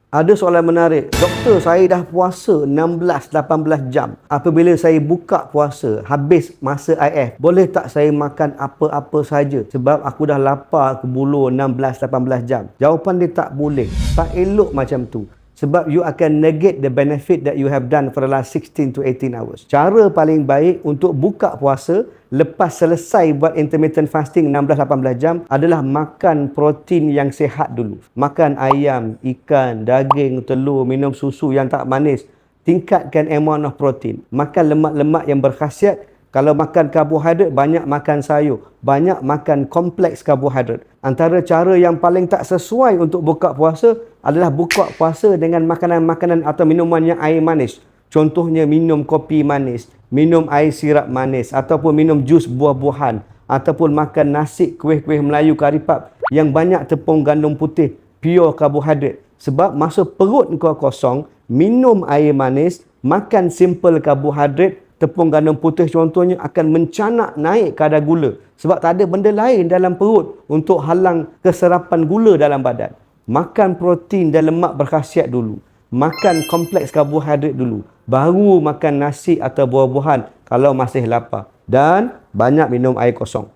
Ada soalan menarik. Doktor, saya dah puasa 16-18 jam. Apabila saya buka puasa, habis masa IF, boleh tak saya makan apa-apa saja? Sebab aku dah lapar ke bulu 16-18 jam. Jawapan dia tak boleh. Tak elok macam tu. Sebab you akan negate the benefit that you have done for the last 16 to 18 hours. Cara paling baik untuk buka puasa lepas selesai buat intermittent fasting 16-18 jam adalah makan protein yang sihat dulu. Makan ayam, ikan, daging, telur, minum susu yang tak manis. Tingkatkan amount of protein. Makan lemak-lemak yang berkhasiat. Kalau makan karbohidrat, banyak makan sayur. Banyak makan kompleks karbohidrat. Antara cara yang paling tak sesuai untuk buka puasa adalah buka puasa dengan makanan-makanan atau minuman yang air manis. Contohnya minum kopi manis, minum air sirap manis, ataupun minum jus buah-buahan, ataupun makan nasi, kuih-kuih Melayu, kari pap yang banyak tepung gandum putih, pure karbohidrat. Sebab masa perut kau kosong, minum air manis, makan simple karbohidrat, tepung gandum putih contohnya akan mencanak naik kadar gula. Sebab tak ada benda lain dalam perut untuk halang keserapan gula dalam badan. Makan protein dan lemak berkhasiat dulu. Makan kompleks karbohidrat dulu. Baru makan nasi atau buah-buahan kalau masih lapar. Dan banyak minum air kosong.